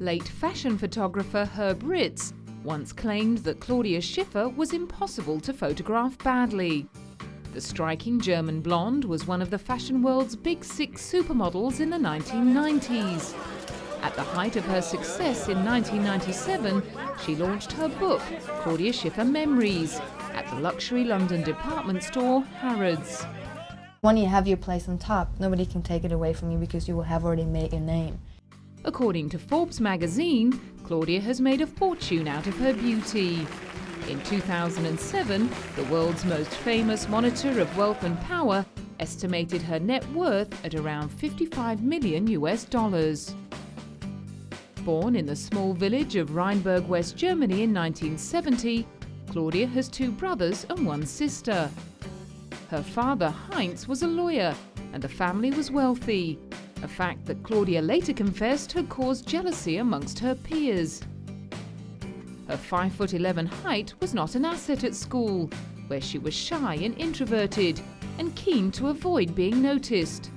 Late fashion photographer Herb Ritz once claimed that Claudia Schiffer was impossible to photograph badly. The striking German blonde was one of the fashion world's big six supermodels in the 1990s. At the height of her success in 1997, she launched her book, Claudia Schiffer Memories, at the luxury London department store Harrods. When you have your place on top, nobody can take it away from you because you will have already made your name. According to Forbes magazine, Claudia has made a fortune out of her beauty. In 2007, the world's most famous monitor of wealth and power estimated her net worth at around $55 million. Born in the small village of Rheinberg, West Germany in 1970, Claudia has two brothers and one sister. Her father, Heinz, was a lawyer, and the family was wealthy, a fact that Claudia later confessed had caused jealousy amongst her peers. Her 5'11" height was not an asset at school, where she was shy and introverted, and keen to avoid being noticed.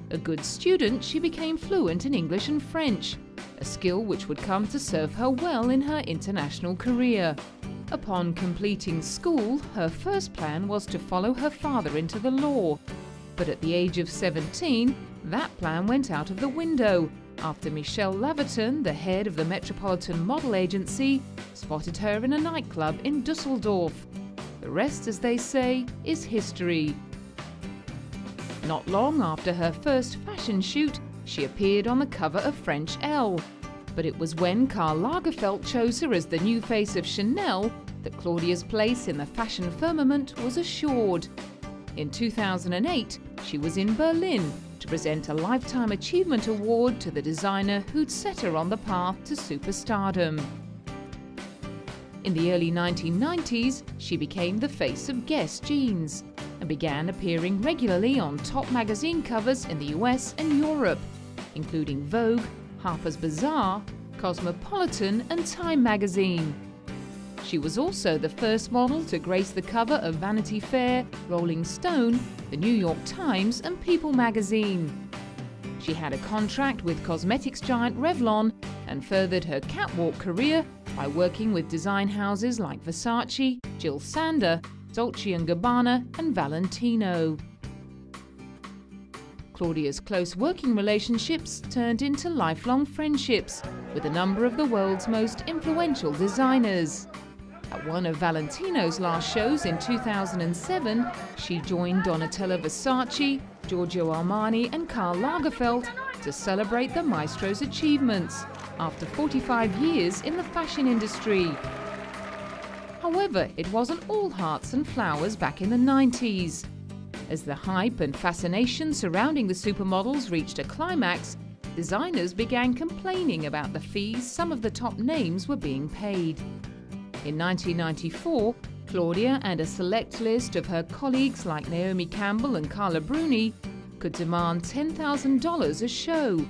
A good student, she became fluent in English and French, a skill which would come to serve her well in her international career. Upon completing school, her first plan was to follow her father into the law. But at the age of 17, that plan went out of the window after Michelle Laverton, the head of the Metropolitan Model Agency, spotted her in a nightclub in Dusseldorf. The rest, as they say, is history. Not long after her first fashion shoot, she appeared on the cover of French Elle. But it was when Karl Lagerfeld chose her as the new face of Chanel that Claudia's place in the fashion firmament was assured. In 2008, she was in Berlin to present a Lifetime Achievement Award to the designer who'd set her on the path to superstardom. In the early 1990s, she became the face of Guess jeans and began appearing regularly on top magazine covers in the US and Europe, including Vogue, Harper's Bazaar, Cosmopolitan and Time magazine. She was also the first model to grace the cover of Vanity Fair, Rolling Stone, the New York Times and People magazine. She had a contract with cosmetics giant Revlon and furthered her catwalk career by working with design houses like Versace, Jill Sander, Dolce & Gabbana and Valentino. Claudia's close working relationships turned into lifelong friendships with a number of the world's most influential designers. At one of Valentino's last shows in 2007, she joined Donatella Versace, Giorgio Armani and Karl Lagerfeld to celebrate the maestro's achievements after 45 years in the fashion industry. However, it wasn't all hearts and flowers back in the 90s. As the hype and fascination surrounding the supermodels reached a climax, designers began complaining about the fees some of the top names were being paid. In 1994, Claudia and a select list of her colleagues like Naomi Campbell and Carla Bruni could demand $10,000 a show.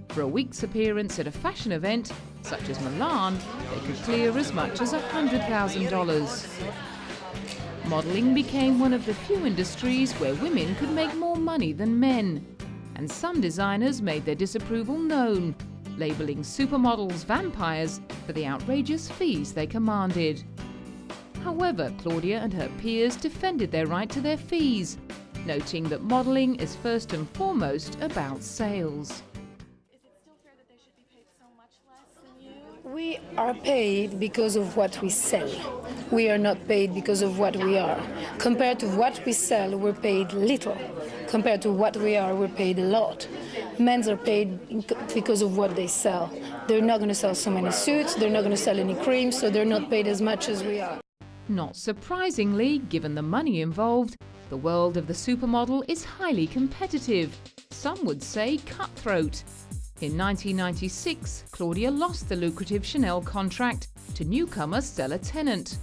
For a week's appearance at a fashion event, such as Milan, they could clear as much as $100,000. Modeling became one of the few industries where women could make more money than men, and some designers made their disapproval known, labeling supermodels vampires for the outrageous fees they commanded. However, Claudia and her peers defended their right to their fees, noting that modeling is first and foremost about sales. Is it still fair that they should be paid so much less than you? We are paid because of what we sell. We are not paid because of what we are. Compared to what we sell, we're paid little. Compared to what we are, we're paid a lot. Men are paid because of what they sell. They're not going to sell so many suits, they're not going to sell any creams, so they're not paid as much as we are. Not surprisingly, given the money involved, the world of the supermodel is highly competitive. Some would say cutthroat. In 1996, Claudia lost the lucrative Chanel contract to newcomer Stella Tennant.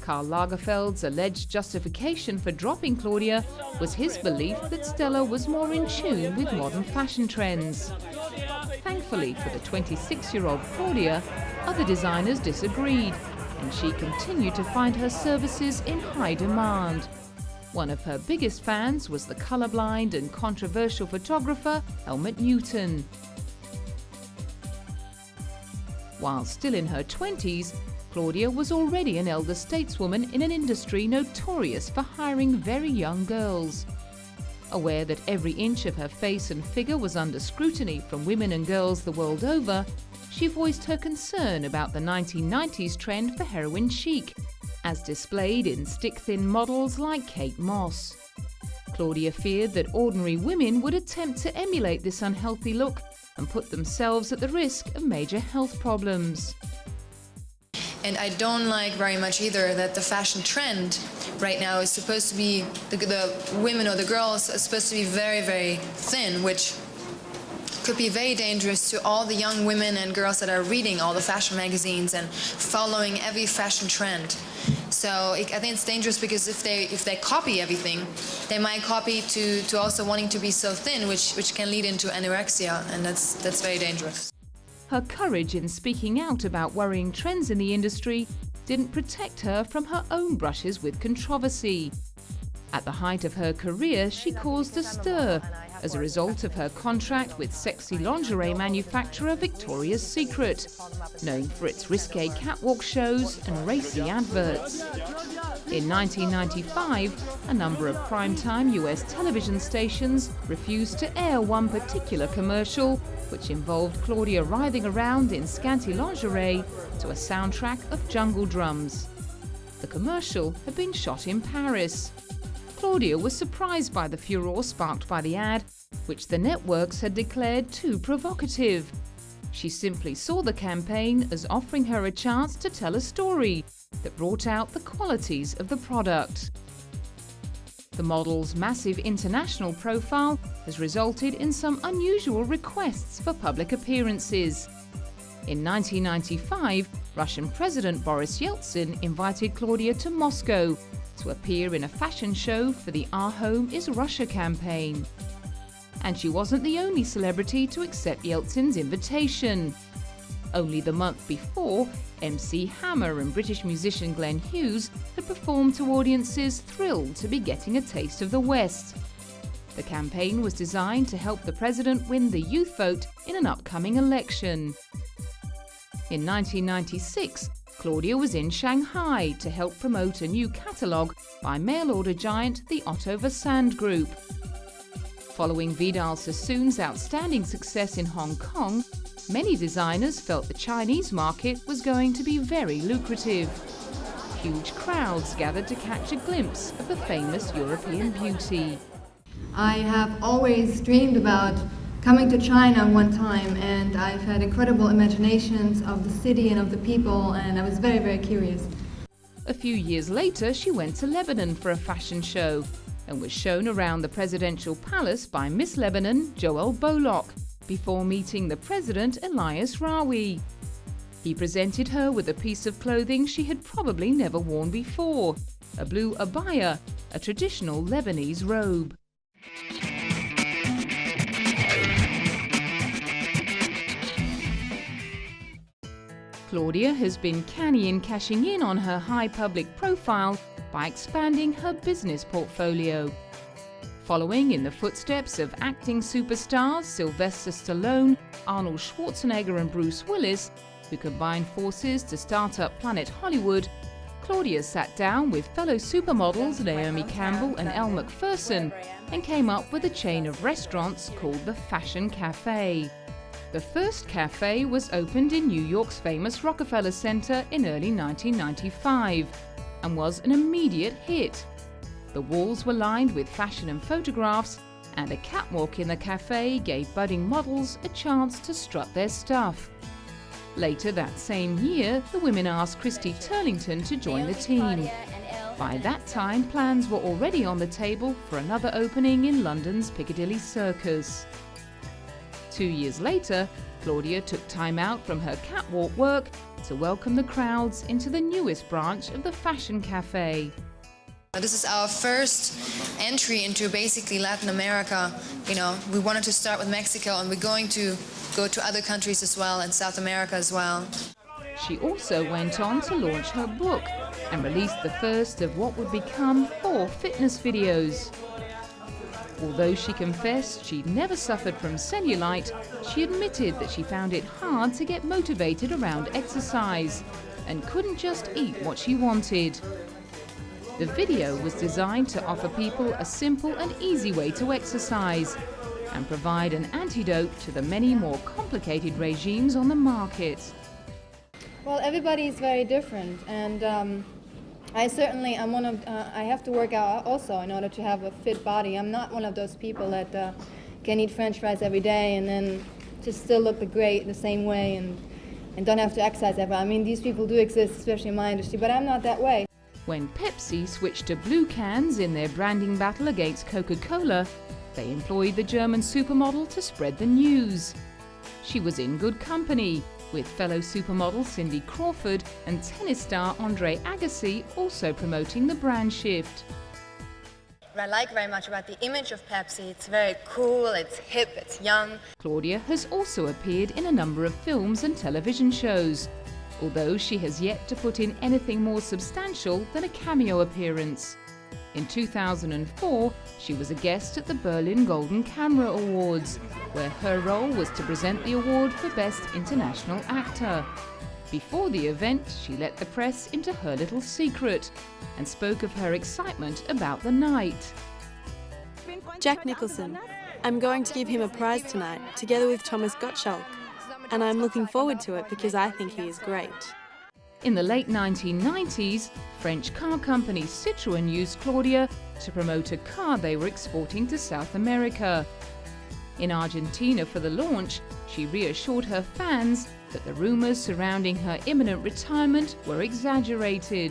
Karl Lagerfeld's alleged justification for dropping Claudia was his belief that Stella was more in tune with modern fashion trends. Thankfully for the 26-year-old Claudia, other designers disagreed, and she continued to find her services in high demand. One of her biggest fans was the colorblind and controversial photographer Helmut Newton. While still in her 20s, Claudia was already an elder stateswoman in an industry notorious for hiring very young girls. Aware that every inch of her face and figure was under scrutiny from women and girls the world over, she voiced her concern about the 1990s trend for heroin chic, as displayed in stick-thin models like Kate Moss. Claudia feared that ordinary women would attempt to emulate this unhealthy look and put themselves at the risk of major health problems. And I don't like very much either that the fashion trend right now is supposed to be, the women or the girls are supposed to be very, very thin, which could be very dangerous to all the young women and girls that are reading all the fashion magazines and following every fashion trend. So I think it's dangerous because if they copy everything, they might copy to also wanting to be so thin, which can lead into anorexia, and that's very dangerous. Her courage in speaking out about worrying trends in the industry didn't protect her from her own brushes with controversy. At the height of her career, she caused a stir as a result of her contract with sexy lingerie manufacturer Victoria's Secret, known for its risque catwalk shows and racy adverts. In 1995, a number of primetime US television stations refused to air one particular commercial, which involved Claudia writhing around in scanty lingerie to a soundtrack of jungle drums. The commercial had been shot in Paris. Claudia was surprised by the furore sparked by the ad, which the networks had declared too provocative. She simply saw the campaign as offering her a chance to tell a story that brought out the qualities of the product. The model's massive international profile has resulted in some unusual requests for public appearances. In 1995, Russian President Boris Yeltsin invited Claudia to Moscow to appear in a fashion show for the Our Home is Russia campaign. And she wasn't the only celebrity to accept Yeltsin's invitation. Only the month before, MC Hammer and British musician Glenn Hughes had performed to audiences thrilled to be getting a taste of the West. The campaign was designed to help the president win the youth vote in an upcoming election. In 1996, Claudia was in Shanghai to help promote a new catalogue by mail-order giant the Otto Versand Group. Following Vidal Sassoon's outstanding success in Hong Kong, many designers felt the Chinese market was going to be very lucrative. Huge crowds gathered to catch a glimpse of the famous European beauty. I have always dreamed about coming to China one time, and I've had incredible imaginations of the city and of the people, and I was very, very curious. A few years later, she went to Lebanon for a fashion show and was shown around the presidential palace by Miss Lebanon, Joel Bolok, before meeting the president, Elias Rawi. He presented her with a piece of clothing she had probably never worn before, a blue abaya, a traditional Lebanese robe. Claudia has been canny in cashing in on her high public profile by expanding her business portfolio. Following in the footsteps of acting superstars Sylvester Stallone, Arnold Schwarzenegger and Bruce Willis, who combined forces to start up Planet Hollywood, Claudia sat down with fellow supermodels Naomi Campbell and Elle Macpherson and came up with a chain of restaurants called the Fashion Cafe. The first cafe was opened in New York's famous Rockefeller Center in early 1995 and was an immediate hit. The walls were lined with fashion and photographs, and a catwalk in the cafe gave budding models a chance to strut their stuff. Later that same year, the women asked Christy Turlington to join the team. By that time, plans were already on the table for another opening in London's Piccadilly Circus. 2 years later, Claudia took time out from her catwalk work to welcome the crowds into the newest branch of the Fashion Cafe. This is our first entry into basically Latin America. You know, we wanted to start with Mexico, and we're going to go to other countries as well, and South America as well. She also went on to launch her book and released the first of what would become 4 fitness videos. Although she confessed she'd never suffered from cellulite, she admitted that she found it hard to get motivated around exercise and couldn't just eat what she wanted. The video was designed to offer people a simple and easy way to exercise and provide an antidote to the many more complicated regimes on the market. Well, everybody is very different, and I have to work out also in order to have a fit body. I'm not one of those people that can eat French fries every day and then just still look great the same way and don't have to exercise ever. I mean, these people do exist, especially in my industry, but I'm not that way. When Pepsi switched to blue cans in their branding battle against Coca-Cola, they employed the German supermodel to spread the news. She was in good company, with fellow supermodel Cindy Crawford and tennis star Andre Agassi also promoting the brand shift. What I like very much about the image of Pepsi, it's very cool, it's hip, it's young. Claudia has also appeared in a number of films and television shows, although she has yet to put in anything more substantial than a cameo appearance. In 2004, she was a guest at the Berlin Golden Camera Awards, where her role was to present the award for Best International Actor. Before the event, she let the press into her little secret and spoke of her excitement about the night. Jack Nicholson. I'm going to give him a prize tonight, together with Thomas Gottschalk, and I'm looking forward to it because I think he is great. In the late 1990s, French car company Citroën used Claudia to promote a car they were exporting to South America. In Argentina for the launch, she reassured her fans that the rumors surrounding her imminent retirement were exaggerated.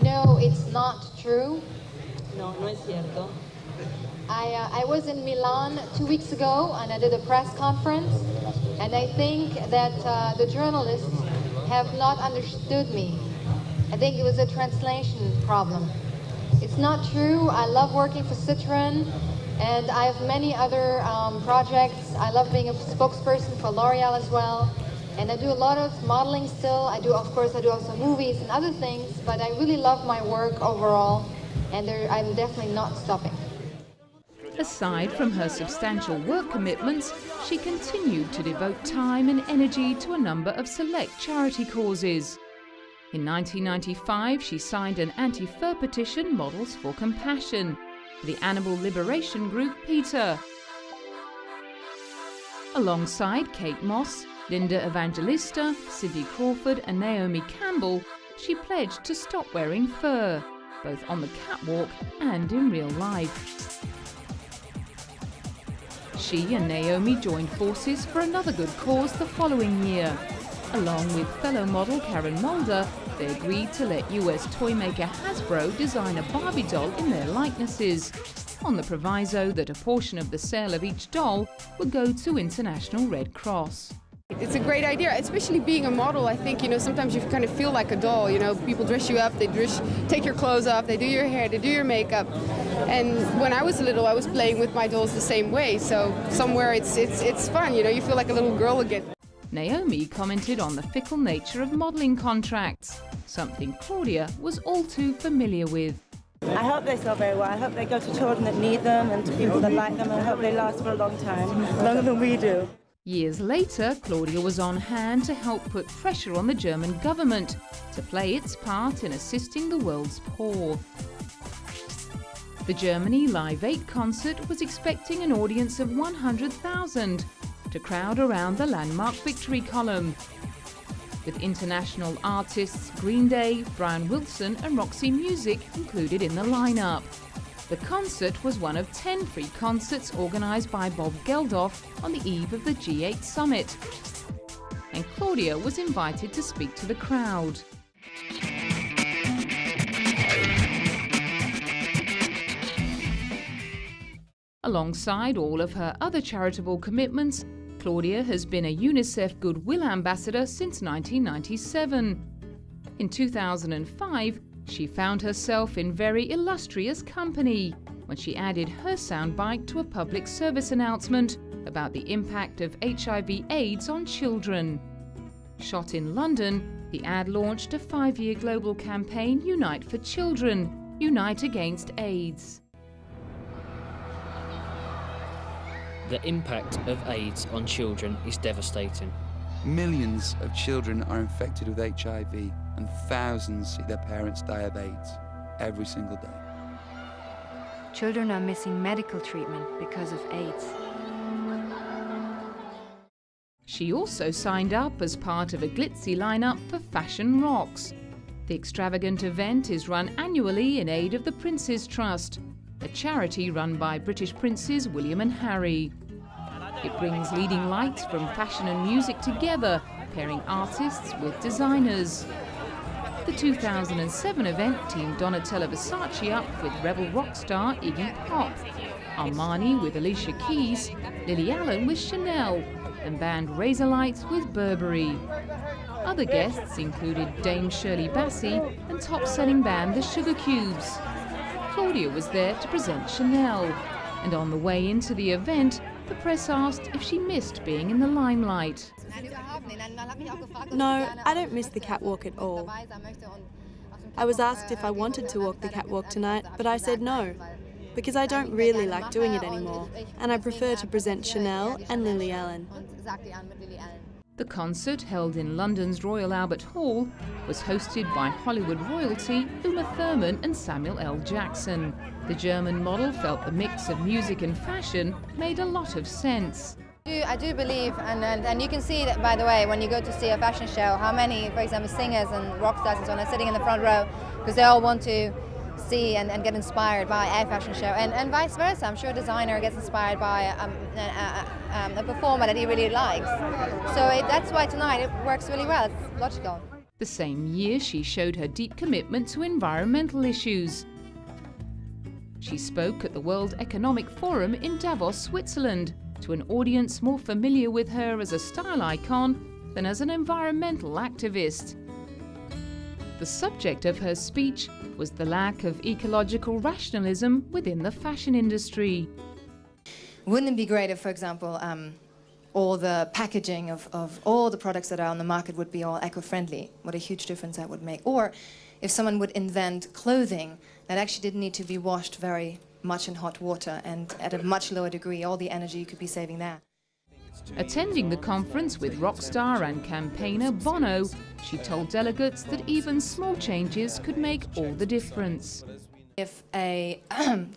No, it's not true. No, no es cierto. I was in Milan 2 weeks ago and I did a press conference, and I think that the journalists have not understood me. I think it was a translation problem. It's not true. I love working for Citroën, and I have many other projects. I love being a spokesperson for L'Oreal as well, and I do a lot of modeling still. I do also movies and other things, but I really love my work overall, and I'm definitely not stopping. Aside from her substantial work commitments, she continued to devote time and energy to a number of select charity causes. In 1995, she signed an anti-fur petition, Models for Compassion, for the animal liberation group PETA. Alongside Kate Moss, Linda Evangelista, Cindy Crawford and Naomi Campbell, she pledged to stop wearing fur, both on the catwalk and in real life. She and Naomi joined forces for another good cause the following year. Along with fellow model Karen Mulder, they agreed to let US toy maker Hasbro design a Barbie doll in their likenesses, on the proviso that a portion of the sale of each doll would go to International Red Cross. It's a great idea, especially being a model. I think, sometimes you kind of feel like a doll. People dress you up, they take your clothes off, they do your hair, they do your makeup. And when I was little, I was playing with my dolls the same way. So somewhere it's fun, you feel like a little girl again. Naomi commented on the fickle nature of modeling contracts, something Claudia was all too familiar with. I hope they sell very well. I hope they go to children that need them and to people that like them, and I hope they last for a long time, longer than we do. Years later, Claudia was on hand to help put pressure on the German government to play its part in assisting the world's poor. The Germany Live 8 concert was expecting an audience of 100,000 to crowd around the landmark Victory Column, with international artists Green Day, Brian Wilson and Roxy Music included in the lineup. The concert was one of 10 free concerts organised by Bob Geldof on the eve of the G8 summit, and Claudia was invited to speak to the crowd. Alongside all of her other charitable commitments, Claudia has been a UNICEF Goodwill Ambassador since 1997. In 2005, she found herself in very illustrious company when she added her soundbite to a public service announcement about the impact of HIV/AIDS on children. Shot in London, the ad launched a 5-year global campaign, Unite for Children, Unite Against AIDS. the impact of AIDS on children is devastating. Millions of children are infected with HIV and thousands see their parents die of AIDS every single day. Children are missing medical treatment because of AIDS. She also signed up as part of a glitzy lineup for Fashion Rocks. The extravagant event is run annually in aid of the Prince's Trust, a charity run by British Princes William and Harry. It brings leading lights from fashion and music together, pairing artists with designers. The 2007 event teamed Donatella Versace up with rebel rock star Iggy Pop, Armani with Alicia Keys, Lily Allen with Chanel, and band Razorlight with Burberry. Other guests included Dame Shirley Bassey and top-selling band The Sugar Cubes. Claudia was there to present Chanel, and on the way into the event, the press asked if she missed being in the limelight. No, I don't miss the catwalk at all. I was asked if I wanted to walk the catwalk tonight, but I said no, because I don't really like doing it anymore, and I prefer to present Chanel and Lily Allen. The concert, held in London's Royal Albert Hall, was hosted by Hollywood royalty Uma Thurman and Samuel L. Jackson. The German model felt the mix of music and fashion made a lot of sense. I do believe, and you can see that, by the way, when you go to see a fashion show, how many, for example, singers and rock stars and so on are sitting in the front row because they all want to see and get inspired by a fashion show, and vice versa. I'm sure a designer gets inspired by a performer that he really likes. So that's why tonight it works really well. It's logical. The same year, she showed her deep commitment to environmental issues. She spoke at the World Economic Forum in Davos, Switzerland, to an audience more familiar with her as a style icon than as an environmental activist. The subject of her speech was the lack of ecological rationalism within the fashion industry. Wouldn't it be great if, for example, all the packaging of all the products that are on the market would be all eco-friendly? What a huge difference that would make. Or if someone would invent clothing that actually didn't need to be washed very much in hot water and at a much lower degree, all the energy you could be saving there. Attending the conference with rock star and campaigner Bono, she told delegates that even small changes could make all the difference. If a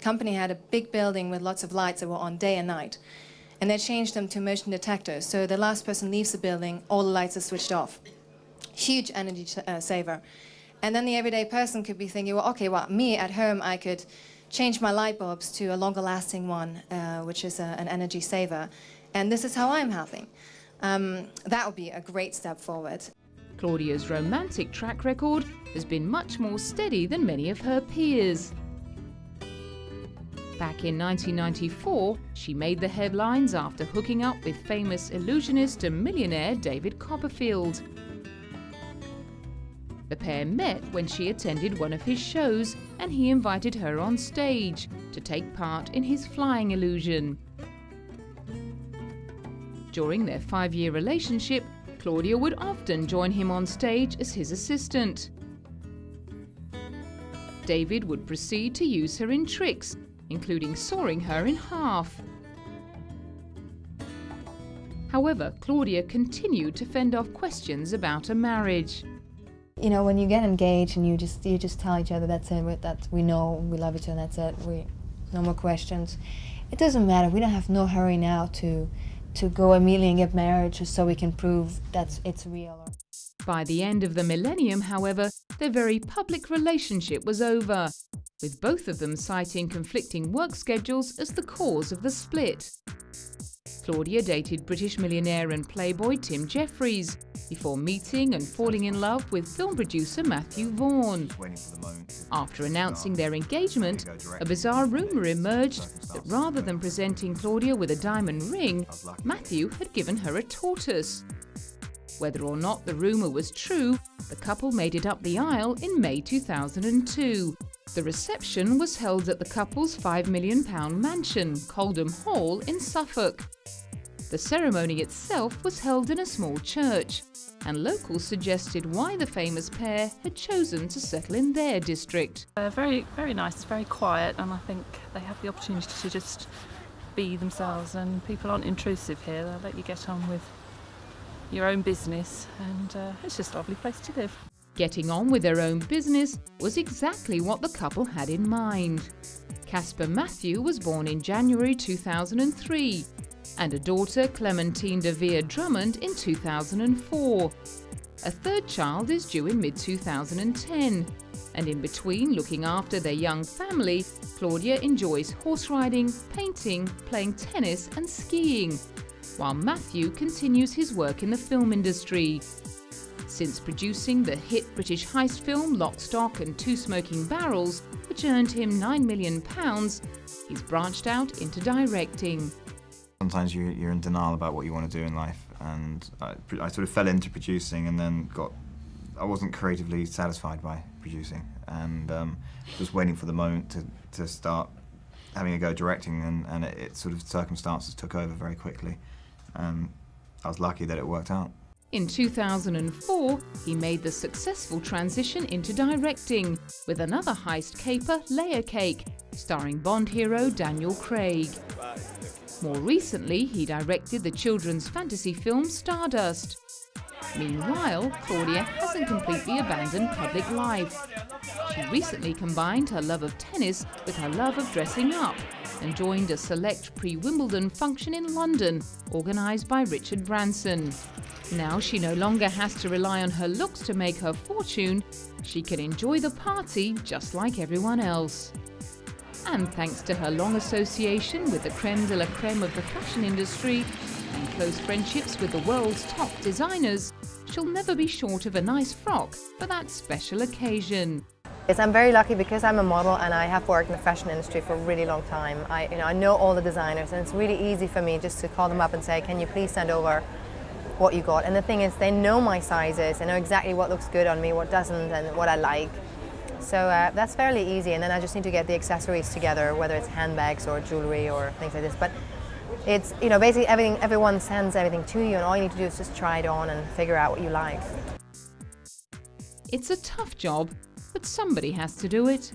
company had a big building with lots of lights that were on day and night, and they changed them to motion detectors, so the last person leaves the building, all the lights are switched off. Huge energy saver. And then the everyday person could be thinking, well, okay, well, me at home, I could change my light bulbs to a longer lasting one, which is an energy saver. And this is how I'm helping. That would be a great step forward. Claudia's romantic track record has been much more steady than many of her peers. Back in 1994, she made the headlines after hooking up with famous illusionist and millionaire David Copperfield. The pair met when she attended one of his shows, and he invited her on stage to take part in his flying illusion. During their 5-year relationship, Claudia would often join him on stage as his assistant. David would proceed to use her in tricks, including sawing her in half. However, Claudia continued to fend off questions about a marriage. You know, when you get engaged and you just tell each other that's it, that we know we love each other, that's it, no more questions. It doesn't matter. We don't have no hurry now to go immediately and get married just so we can prove that it's real. By the end of the millennium, however, their very public relationship was over, with both of them citing conflicting work schedules as the cause of the split. Claudia dated British millionaire and playboy Tim Jeffries before meeting and falling in love with film producer Matthew Vaughn. After announcing their engagement, a bizarre rumour emerged that rather than presenting Claudia with a diamond ring, Matthew had given her a tortoise. Whether or not the rumour was true, the couple made it up the aisle in May 2002. The reception was held at the couple's £5 million mansion, Coldham Hall in Suffolk. The ceremony itself was held in a small church, and locals suggested why the famous pair had chosen to settle in their district. Very, very nice, very quiet, and I think they have the opportunity to just be themselves, and people aren't intrusive here. They'll let you get on with your own business, and it's just a lovely place to live. Getting on with their own business was exactly what the couple had in mind. Casper Matthew was born in January 2003, and a daughter, Clementine de Vere Drummond, in 2004. A third child is due in mid-2010, and in between looking after their young family, Claudia enjoys horse riding, painting, playing tennis and skiing, while Matthew continues his work in the film industry. Since producing the hit British heist film Lock, Stock and Two Smoking Barrels, which earned him £9 million, he's branched out into directing. Sometimes you're in denial about what you want to do in life, and I sort of fell into producing, and then I wasn't creatively satisfied by producing, and just waiting for the moment to start having a go directing, and it sort of circumstances took over very quickly, and I was lucky that it worked out. In 2004, he made the successful transition into directing with another heist caper, Layer Cake, starring Bond hero Daniel Craig. More recently, he directed the children's fantasy film Stardust. Meanwhile, Claudia hasn't completely abandoned public life. She recently combined her love of tennis with her love of dressing up and joined a select pre-Wimbledon function in London, organised by Richard Branson. Now she no longer has to rely on her looks to make her fortune. She can enjoy the party just like everyone else. And thanks to her long association with the creme de la creme of the fashion industry and close friendships with the world's top designers, she'll never be short of a nice frock for that special occasion. Yes, I'm very lucky because I'm a model and I have worked in the fashion industry for a really long time. I know all the designers, and it's really easy for me just to call them up and say, can you please send over what you got? And the thing is, they know my sizes, they know exactly what looks good on me, what doesn't, and what I like. So that's fairly easy, and then I just need to get the accessories together, whether it's handbags or jewelry or things like this. But it's, basically everyone sends everything to you, and all you need to do is just try it on and figure out what you like. It's a tough job, but somebody has to do it.